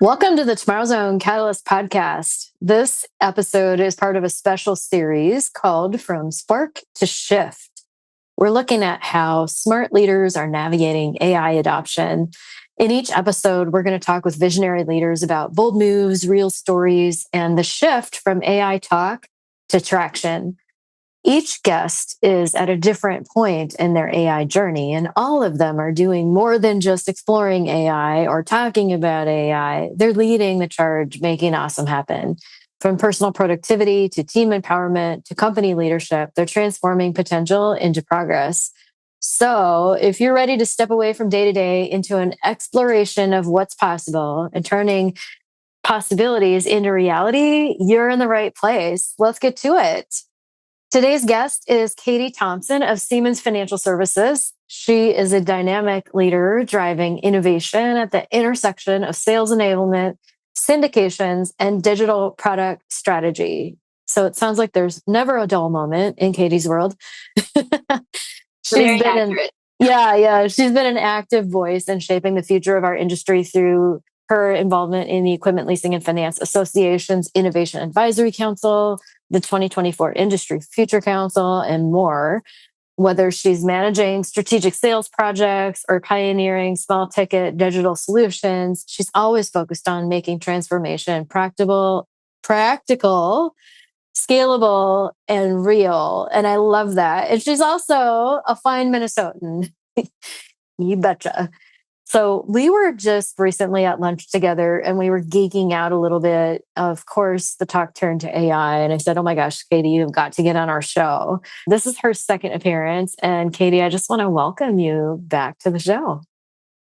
Welcome to the TomorrowZone Catalyst Podcast. This episode is part of a special series called From Spark to Shift. We're looking at how smart leaders are navigating AI adoption. In each episode, we're going to talk with visionary leaders about bold moves, real stories, and the shift from AI talk to traction. Each guest is at a different point in their AI journey, and all of them are doing more than just exploring AI or talking about AI. They're leading the charge, making awesome happen. From personal productivity to team empowerment to company leadership, they're transforming potential into progress. So if you're ready to step away from day to day into an exploration of what's possible and turning possibilities into reality, you're in the right place. Let's get to it. Today's guest is Katie Thompson of Siemens Financial Services. She is a dynamic leader driving innovation at the intersection of sales enablement, syndications, and digital product strategy. So it sounds like there's never a dull moment in Katie's world. Very accurate. She's been an active voice in shaping the future of our industry through her involvement in the Equipment Leasing and Finance Association's Innovation Advisory Council, the 2024 Industry Future Council, and more. Whether she's managing strategic sales projects or pioneering small ticket digital solutions, she's always focused on making transformation practical, scalable, and real. And I love that. And she's also a fine Minnesotan. You betcha. So we were just recently at lunch together and we were geeking out a little bit. Of course, the talk turned to AI. And I said, oh my gosh, Katie, you've got to get on our show. This is her second appearance. And Katie, I just want to welcome you back to the show.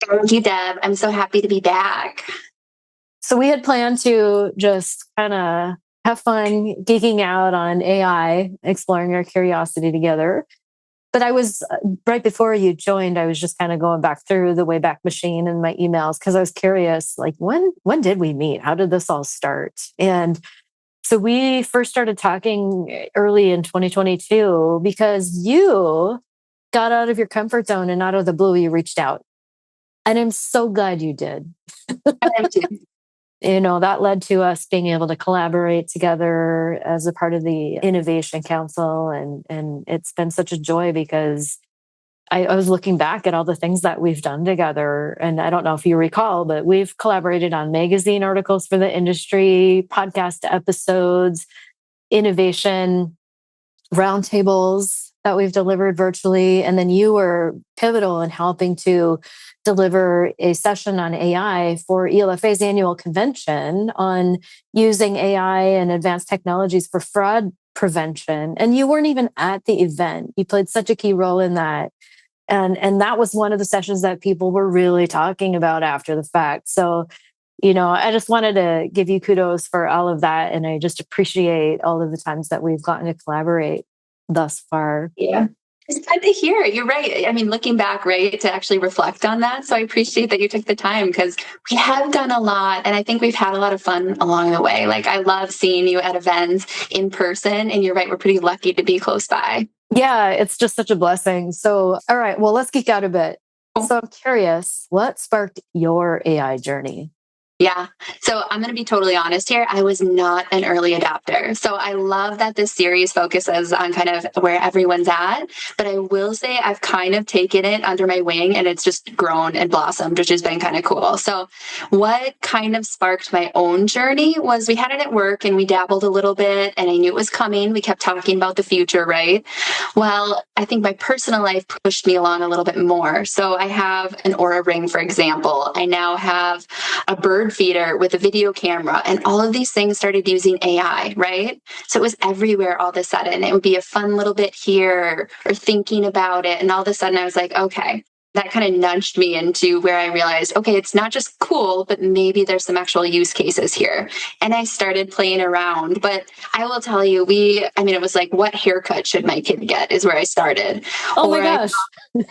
Thank you, Deb. I'm so happy to be back. So we had planned to just kind of have fun geeking out on AI, exploring our curiosity together. But I was, right before you joined, I was just kind of going back through the Wayback Machine and my emails because I was curious, like, when did we meet? How did this all start? And so we first started talking early in 2022 because you got out of your comfort zone and out of the blue, you reached out. And I'm so glad you did. I do. That led to us being able to collaborate together as a part of the Innovation Council. And it's been such a joy because I was looking back at all the things that we've done together. And I don't know if you recall, but we've collaborated on magazine articles for the industry, podcast episodes, innovation roundtables that we've delivered virtually. And then you were pivotal in helping to deliver a session on AI for ELFA's annual convention on using AI and advanced technologies for fraud prevention. And you weren't even at the event. You played such a key role in that. And that was one of the sessions that people were really talking about after the fact. So, I just wanted to give you kudos for all of that. And I just appreciate all of the times that we've gotten to collaborate thus far. Yeah. It's good to hear. You're right. I mean, looking back, right, to actually reflect on that. So I appreciate that you took the time because we have done a lot. And I think we've had a lot of fun along the way. Like, I love seeing you at events in person. And you're right, we're pretty lucky to be close by. Yeah, it's just such a blessing. So, all right, well, let's geek out a bit. So I'm curious, what sparked your AI journey? Yeah. So I'm going to be totally honest here. I was not an early adopter. So I love that this series focuses on kind of where everyone's at. But I will say I've kind of taken it under my wing and it's just grown and blossomed, which has been kind of cool. So what kind of sparked my own journey was we had it at work and we dabbled a little bit and I knew it was coming. We kept talking about the future, right? Well, I think my personal life pushed me along a little bit more. So I have an Aura Ring, for example. I now have a bird feeder with a video camera, and all of these things started using AI, right? So it was everywhere all of a sudden. It would be a fun little bit here or thinking about it. And all of a sudden I was like, okay, that kind of nudged me into where I realized, okay, it's not just cool, but maybe there's some actual use cases here. And I started playing around. But I will tell you, it was like, what haircut should my kid get is where I started. Oh my gosh.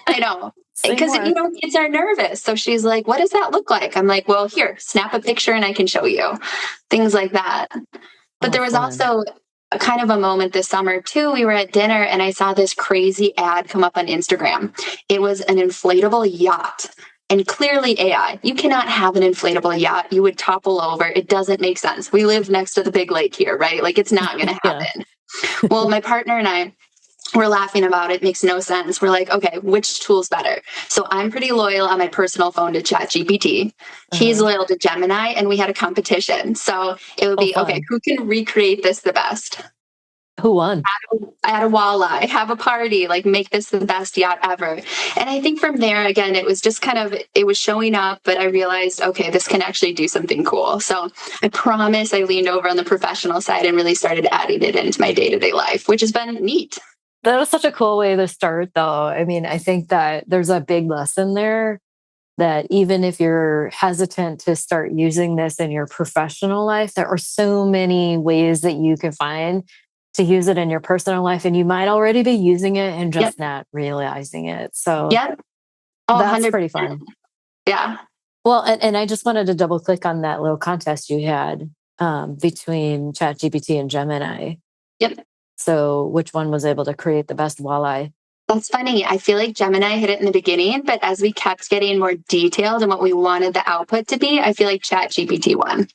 I know. Because, kids are nervous. So she's like, what does that look like? I'm like, well, here, snap a picture and I can show you. Things like that. But there was also a kind of a moment this summer too. We were at dinner and I saw this crazy ad come up on Instagram. It was an inflatable yacht and clearly AI. You cannot have an inflatable yacht. You would topple over. It doesn't make sense. We live next to the big lake here, right? Like it's not going to happen. Well, my partner and I, we're laughing about it. Makes no sense. We're like, okay, which tool's better? So I'm pretty loyal on my personal phone to ChatGPT. He's loyal to Gemini, and we had a competition. So it would be, okay, who can recreate this the best? Who won? Add a walleye, have a party, like make this the best yacht ever. And I think from there, again, it was just kind of, it was showing up, but I realized, okay, this can actually do something cool. So I promise I leaned over on the professional side and really started adding it into my day-to-day life, which has been neat. That was such a cool way to start, though. I mean, I think that there's a big lesson there that even if you're hesitant to start using this in your professional life, there are so many ways that you can find to use it in your personal life. And you might already be using it and just not realizing it. So that's 100%. Pretty fun. Yeah. Well, and I just wanted to double click on that little contest you had between ChatGPT and Gemini. Yep. So which one was able to create the best walleye? That's funny. I feel like Gemini hit it in the beginning, but as we kept getting more detailed and what we wanted the output to be, I feel like ChatGPT won.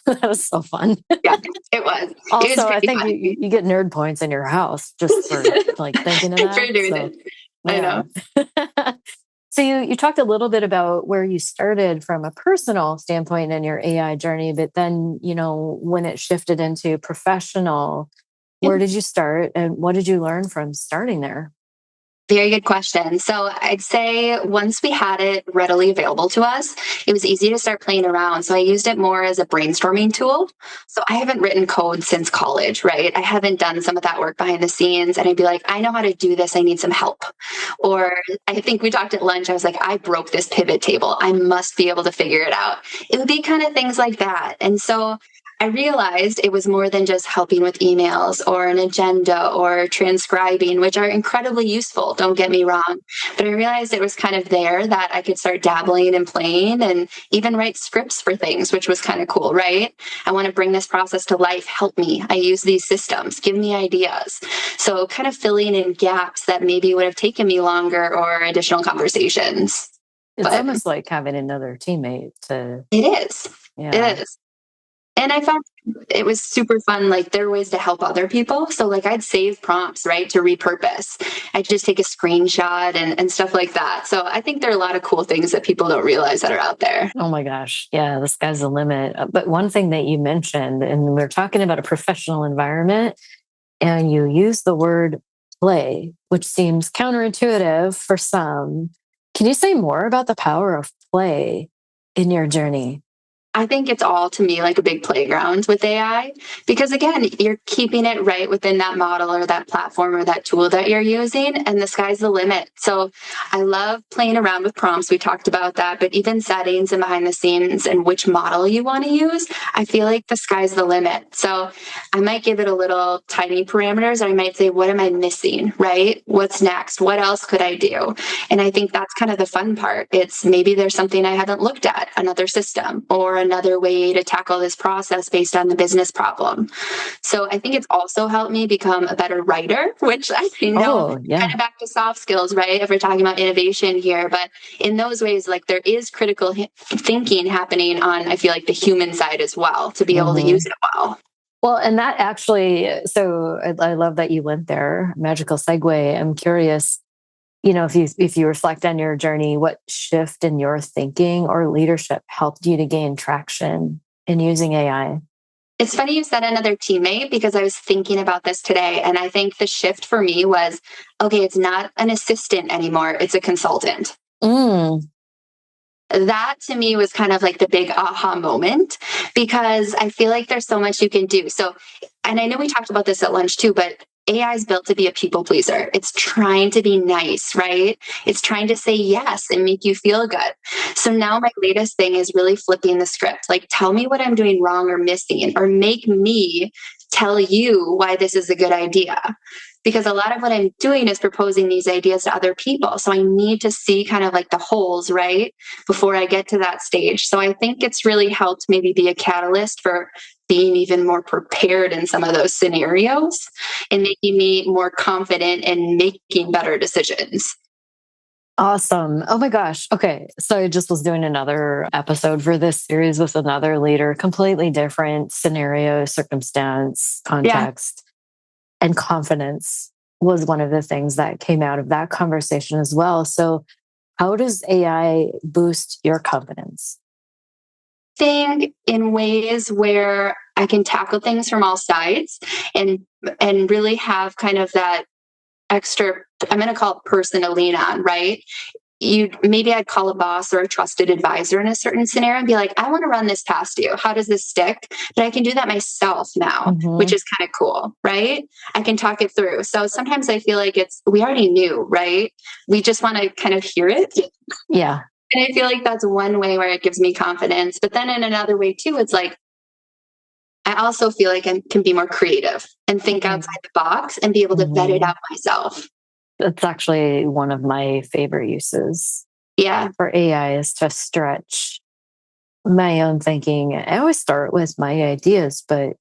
That was so fun. Yeah, it was. Also, I think you get nerd points in your house just for like thinking of that. For doing it. I know. So you talked a little bit about where you started from a personal standpoint in your AI journey, but then, when it shifted into professional, where did you start and what did you learn from starting there? Very good question. So I'd say once we had it readily available to us, it was easy to start playing around. So I used it more as a brainstorming tool. So I haven't written code since college, right? I haven't done some of that work behind the scenes. And I'd be like, I know how to do this. I need some help. Or I think we talked at lunch. I was like, I broke this pivot table. I must be able to figure it out. It would be kind of things like that. And so I realized it was more than just helping with emails or an agenda or transcribing, which are incredibly useful, don't get me wrong. But I realized it was kind of there that I could start dabbling and playing and even write scripts for things, which was kind of cool, right? I want to bring this process to life. Help me. I use these systems. Give me ideas. So kind of filling in gaps that maybe would have taken me longer or additional conversations. It's almost like having another teammate to... It is. Yeah. It is. And I found it was super fun. Like there are ways to help other people. So like I'd save prompts, right, to repurpose. I'd just take a screenshot and stuff like that. So I think there are a lot of cool things that people don't realize that are out there. Oh my gosh. Yeah, the sky's the limit. But one thing that you mentioned, and we're talking about a professional environment, and you use the word play, which seems counterintuitive for some. Can you say more about the power of play in your journey? I think it's all, to me, like a big playground with AI, because again, you're keeping it right within that model or that platform or that tool that you're using, and the sky's the limit. So I love playing around with prompts. We talked about that, but even settings and behind the scenes and which model you want to use, I feel like the sky's the limit. So I might give it a little tiny parameters, or I might say, what am I missing, right? What's next? What else could I do? And I think that's kind of the fun part. It's maybe there's something I haven't looked at, another system, or another way to tackle this process based on the business problem. So I think it's also helped me become a better writer, which I know kind of back to soft skills, right? If we're talking about innovation here, but in those ways, like there is critical thinking happening on, I feel like, the human side as well, to be able to use it well. Well, and that actually, so I love that you went there. Magical segue. I'm curious, if you reflect on your journey, what shift in your thinking or leadership helped you to gain traction in using AI? It's funny you said another teammate, because I was thinking about this today. And I think the shift for me was, okay, it's not an assistant anymore. It's a consultant. That to me was kind of like the big aha moment, because I feel like there's so much you can do. So, and I know we talked about this at lunch too, but AI is built to be a people pleaser. It's trying to be nice, right? It's trying to say yes and make you feel good. So now my latest thing is really flipping the script. Like, tell me what I'm doing wrong or missing, or make me tell you why this is a good idea. Because a lot of what I'm doing is proposing these ideas to other people. So I need to see kind of like the holes, right, before I get to that stage. So I think it's really helped maybe be a catalyst for being even more prepared in some of those scenarios and making me more confident in making better decisions. Awesome. Oh my gosh. Okay. So I just was doing another episode for this series with another leader, completely different scenario, circumstance, Yeah. context, and confidence was one of the things that came out of that conversation as well. So how does AI boost your confidence? Think in ways where I can tackle things from all sides and really have kind of that extra, I'm going to call it person to lean on, right? Maybe I'd call a boss or a trusted advisor in a certain scenario and be like, I want to run this past you. How does this stick? But I can do that myself now, which is kind of cool, right? I can talk it through. So sometimes I feel like we already knew, right? We just want to kind of hear it. Yeah. And I feel like that's one way where it gives me confidence. But then in another way too, it's like, I also feel like I can be more creative and think outside the box and be able to vet it out myself. That's actually one of my favorite uses. Yeah. For AI is to stretch my own thinking. I always start with my ideas, but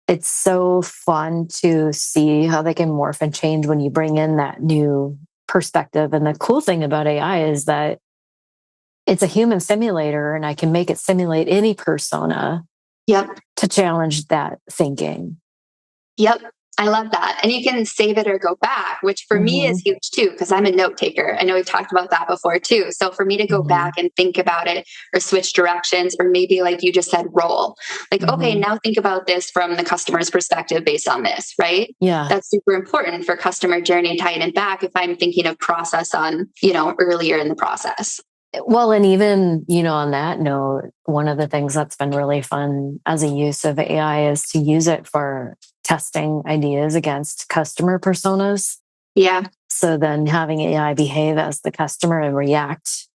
it's so fun to see how they can morph and change when you bring in that new perspective. And the cool thing about AI is that it's a human simulator and I can make it simulate any persona. Yep. To challenge that thinking. Yep. I love that. And you can save it or go back, which for me is huge too, because I'm a note taker. I know we've talked about that before too. So for me to go back and think about it or switch directions, or maybe like you just said, roll. Like, okay, now think about this from the customer's perspective based on this, right? Yeah. That's super important for customer journey tied in back if I'm thinking of process on, earlier in the process. Well, and even, on that note, one of the things that's been really fun as a use of AI is to use it for testing ideas against customer personas. Yeah. So then having AI behave as the customer and react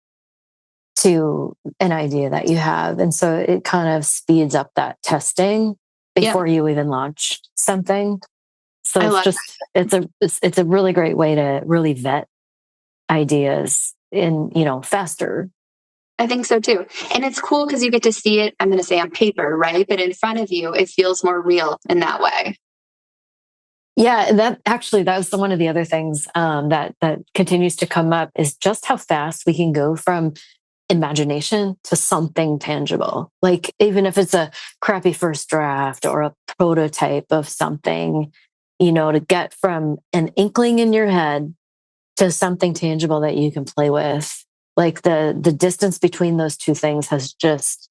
to an idea that you have. And so it kind of speeds up that testing before you even launch something. So it's a really great way to really vet ideas in, faster. I think so too. And it's cool because you get to see it, I'm going to say on paper, right? But in front of you, it feels more real in that way. Yeah, that was one of the other things that continues to come up is just how fast we can go from imagination to something tangible. Like even if it's a crappy first draft or a prototype of something, to get from an inkling in your head to something tangible that you can play with. Like the distance between those two things has just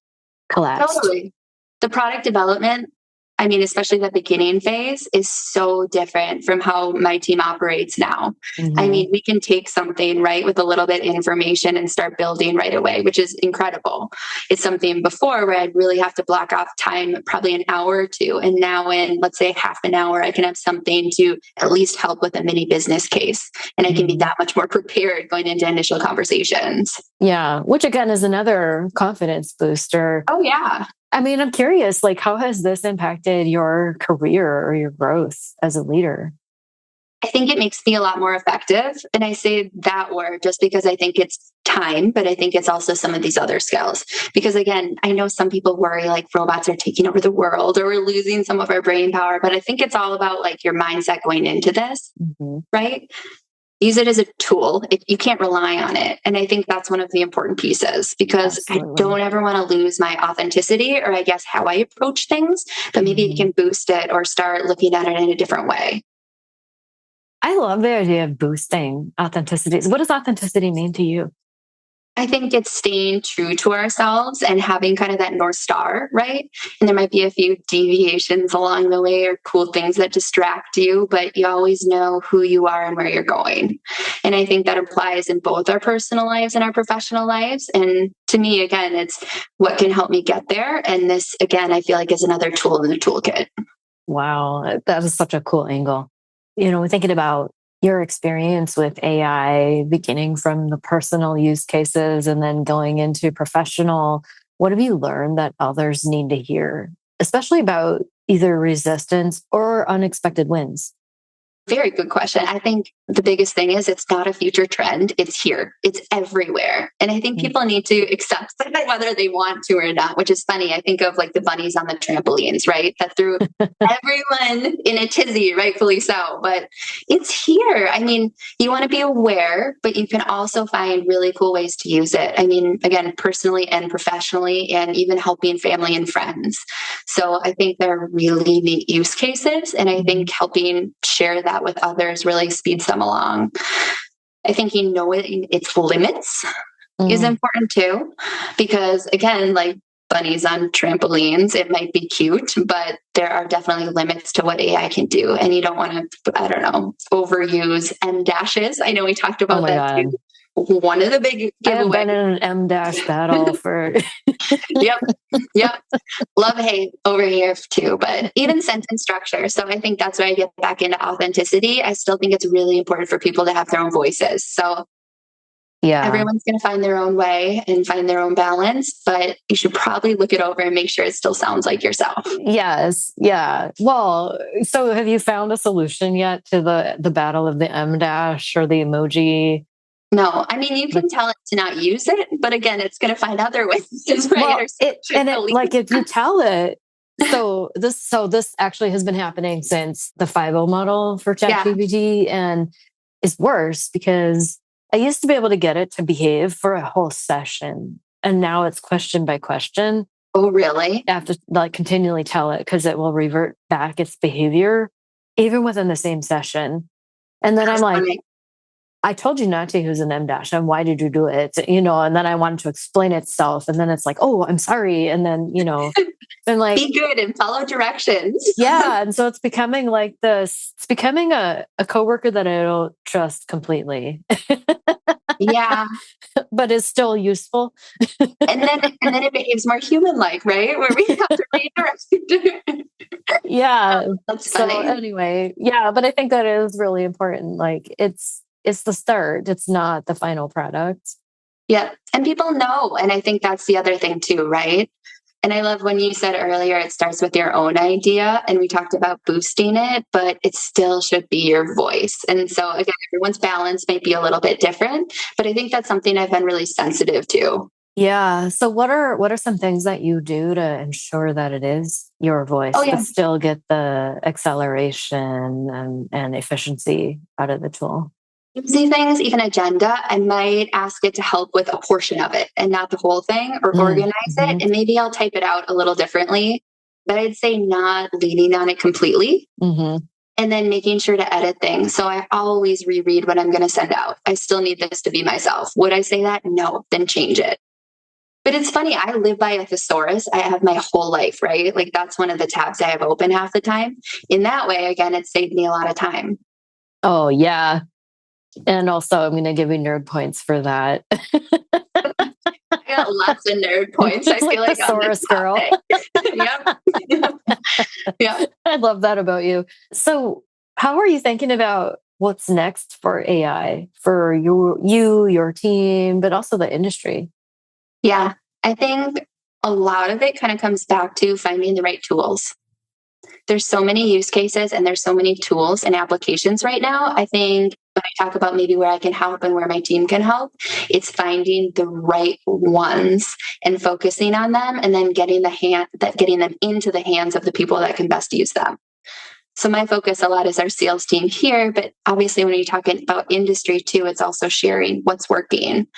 collapsed. Totally. The product development, especially the beginning phase, is so different from how my team operates now. We can take something, right, with a little bit of information and start building right away, which is incredible. It's something before where I'd really have to block off time, probably an hour or two. And now in, let's say, half an hour, I can have something to at least help with a mini business case. And I can be that much more prepared going into initial conversations. Yeah, which again is another confidence booster. Oh, yeah. I'm curious, like, how has this impacted your career or your growth as a leader? I think it makes me a lot more effective. And I say that word just because I think it's time, but I think it's also some of these other skills. Because again, I know some people worry like robots are taking over the world or we're losing some of our brain power, but I think it's all about like your mindset going into this, right? Use it as a tool. You can't rely on it. And I think that's one of the important pieces because I don't ever want to lose my authenticity or I guess how I approach things, but maybe you can boost it or start looking at it in a different way. I love the idea of boosting authenticity. What does authenticity mean to you? I think it's staying true to ourselves and having kind of that North Star, right? And there might be a few deviations along the way or cool things that distract you, but you always know who you are and where you're going. And I think that applies in both our personal lives and our professional lives. And to me, again, it's what can help me get there. And this, again, I feel like is another tool in the toolkit. Wow, that is such a cool angle. Thinking about your experience with AI, beginning from the personal use cases and then going into professional, what have you learned that others need to hear, especially about either resistance or unexpected wins? Very good question. I think the biggest thing is it's not a future trend. It's here. It's everywhere. And I think people need to accept that whether they want to or not, which is funny. I think of like the bunnies on the trampolines, right? That threw everyone in a tizzy, rightfully so. But it's here. I mean, you want to be aware, but you can also find really cool ways to use it. I mean, again, personally and professionally, and even helping family and friends. So I think they're really neat use cases. And I think helping share that with others really speeds them along. I think its limits is important too, because again, like bunnies on trampolines, it might be cute, but there are definitely limits to what AI can do. And you don't want to, I don't know, overuse M dashes. I know we talked about that too. One of the big giveaways. I've been in an M dash battle for. Yep. Love hate over here too, but even sentence structure. So I think that's where I get back into authenticity. I still think it's really important for people to have their own voices. So everyone's going to find their own way and find their own balance, but you should probably look it over and make sure it still sounds like yourself. Yes. Yeah. Well, so have you found a solution yet to the battle of the M dash or the emoji? No, I mean, you can tell it to not use it, but again, it's going to find other ways. Right? Like if you tell it, so this actually has been happening since the 5.0 model for ChatGPT, and it's worse because I used to be able to get it to behave for a whole session, and now it's question by question. Oh, really? I have to like continually tell it because it will revert back its behavior even within the same session. And then I'm like, I told you not to use an M dash, and why did you do it? And then I wanted to explain itself, and then it's like, oh, I'm sorry. And then, and like, be good and follow directions. Yeah. And so it's becoming like this, it's becoming a coworker that I don't trust completely. Yeah. But it's still useful. and then it behaves more human-like, right? Where we have to redirect. Yeah. That's funny. So anyway, but I think that is really important. Like it's the start. It's not the final product. Yeah. And people know. And I think that's the other thing too, right? And I love when you said earlier, it starts with your own idea. And we talked about boosting it, but it still should be your voice. And so again, everyone's balance might be a little bit different, but I think that's something I've been really sensitive to. Yeah. So what are some things that you do to ensure that it is your voice, but still get the acceleration and efficiency out of the tool? Easy things, even agenda, I might ask it to help with a portion of it and not the whole thing, or organize it. And maybe I'll type it out a little differently, but I'd say not leaning on it completely. And then making sure to edit things. So I always reread what I'm going to send out. I still need this to be myself. Would I say that? No, then change it. But it's funny, I live by a thesaurus. I have my whole life, right? Like that's one of the tabs I have open half the time. In that way, again, it saved me a lot of time. Oh, yeah. And also, I'm going to give you nerd points for that. I got lots of nerd points. I feel like thesaurus girl. Yep. I love that about you. So how are you thinking about what's next for AI, for your team, but also the industry? Yeah, I think a lot of it kind of comes back to finding the right tools. There's so many use cases and there's so many tools and applications right now. I think when I talk about maybe where I can help and where my team can help, it's finding the right ones and focusing on them, and then getting them into the hands of the people that can best use them. So my focus a lot is our sales team here, but obviously when you're talking about industry too, it's also sharing what's working.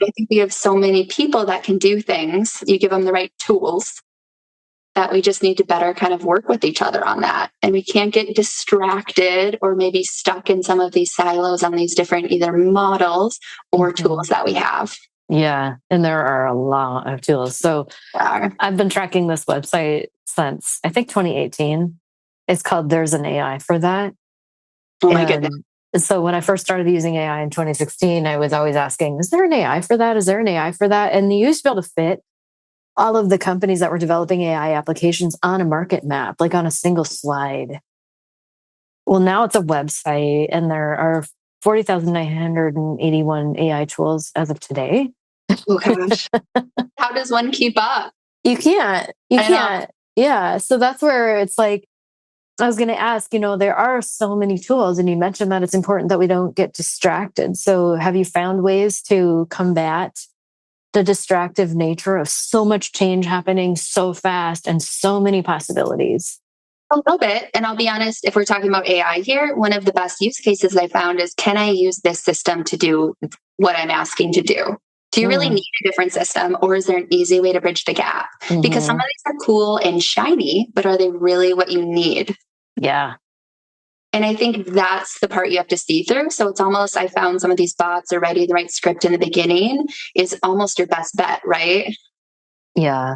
I think we have so many people that can do things. You give them the right tools, that we just need to better kind of work with each other on that. And we can't get distracted or maybe stuck in some of these silos on these different either models or tools that we have. Yeah. And there are a lot of tools. So I've been tracking this website since I think 2018. It's called There's an AI for That. Oh my goodness. So when I first started using AI in 2016, I was always asking, is there an AI for that? Is there an AI for that? And you used to be able to fit all of the companies that were developing AI applications on a market map, like on a single slide. Well, now it's a website, and there are 40,981 AI tools as of today. Oh gosh. How does one keep up? You can't. Yeah. So that's where it's like, I was going to ask, there are so many tools, and you mentioned that it's important that we don't get distracted. So have you found ways to combat the distractive nature of so much change happening so fast and so many possibilities? A little bit. And I'll be honest, if we're talking about AI here, one of the best use cases I found is, can I use this system to do what I'm asking to do? Do you really need a different system, or is there an easy way to bridge the gap? Because some of these are cool and shiny, but are they really what you need? Yeah. And I think that's the part you have to see through. So it's almost, I found some of these bots are writing the right script in the beginning is almost your best bet, right? Yeah.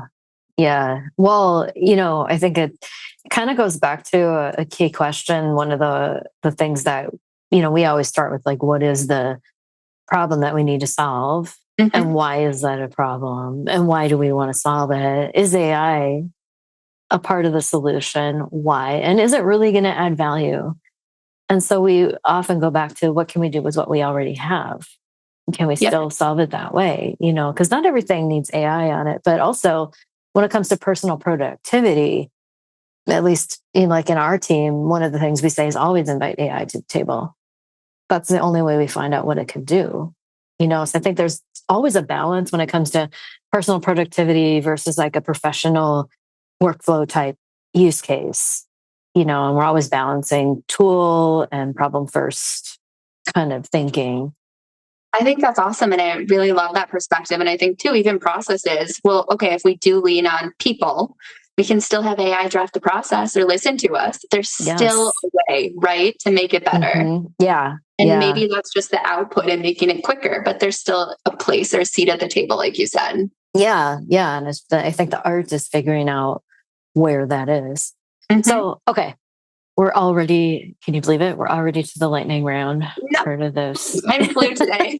Yeah. Well, I think it kind of goes back to a key question. One of the things that, we always start with, like, what is the problem that we need to solve? And why is that a problem? And why do we want to solve it? Is AI a part of the solution? Why? And is it really going to add value? And so we often go back to, what can we do with what we already have? Can we still solve it that way? Because not everything needs AI on it. But also, when it comes to personal productivity, at least in our team, one of the things we say is always invite AI to the table. That's the only way we find out what it can do. So I think there's always a balance when it comes to personal productivity versus like a professional workflow type use case, and we're always balancing tool and problem first kind of thinking. I think that's awesome. And I really love that perspective. And I think too, even processes, well, okay, if we do lean on people, we can still have AI draft the process or listen to us. There's still a way, right, to make it better. Yeah. And maybe that's just the output and making it quicker, but there's still a place or a seat at the table, like you said. Yeah. And I think the art is figuring out where that is. So, okay, can you believe it? We're already to the lightning round part of this. I'm flu today.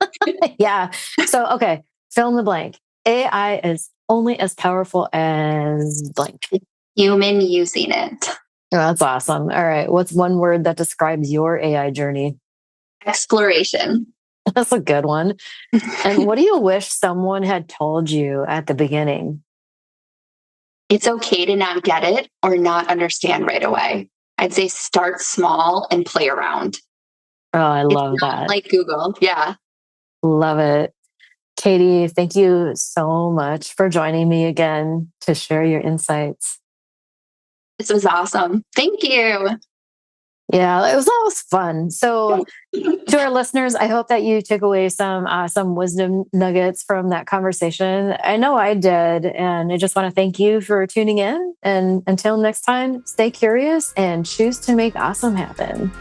Yeah. So, okay, fill in the blank. AI is only as powerful as blank. Human using it. Oh, that's awesome. All right. What's one word that describes your AI journey? Exploration. That's a good one. And what do you wish someone had told you at the beginning? It's okay to not get it or not understand right away. I'd say start small and play around. Oh, I love that. Like Google. Yeah. Love it. Katie, thank you so much for joining me again to share your insights. This was awesome. Thank you. Yeah, it was fun. So to our listeners, I hope that you took away some wisdom nuggets from that conversation. I know I did. And I just want to thank you for tuning in. And until next time, stay curious and choose to make awesome happen.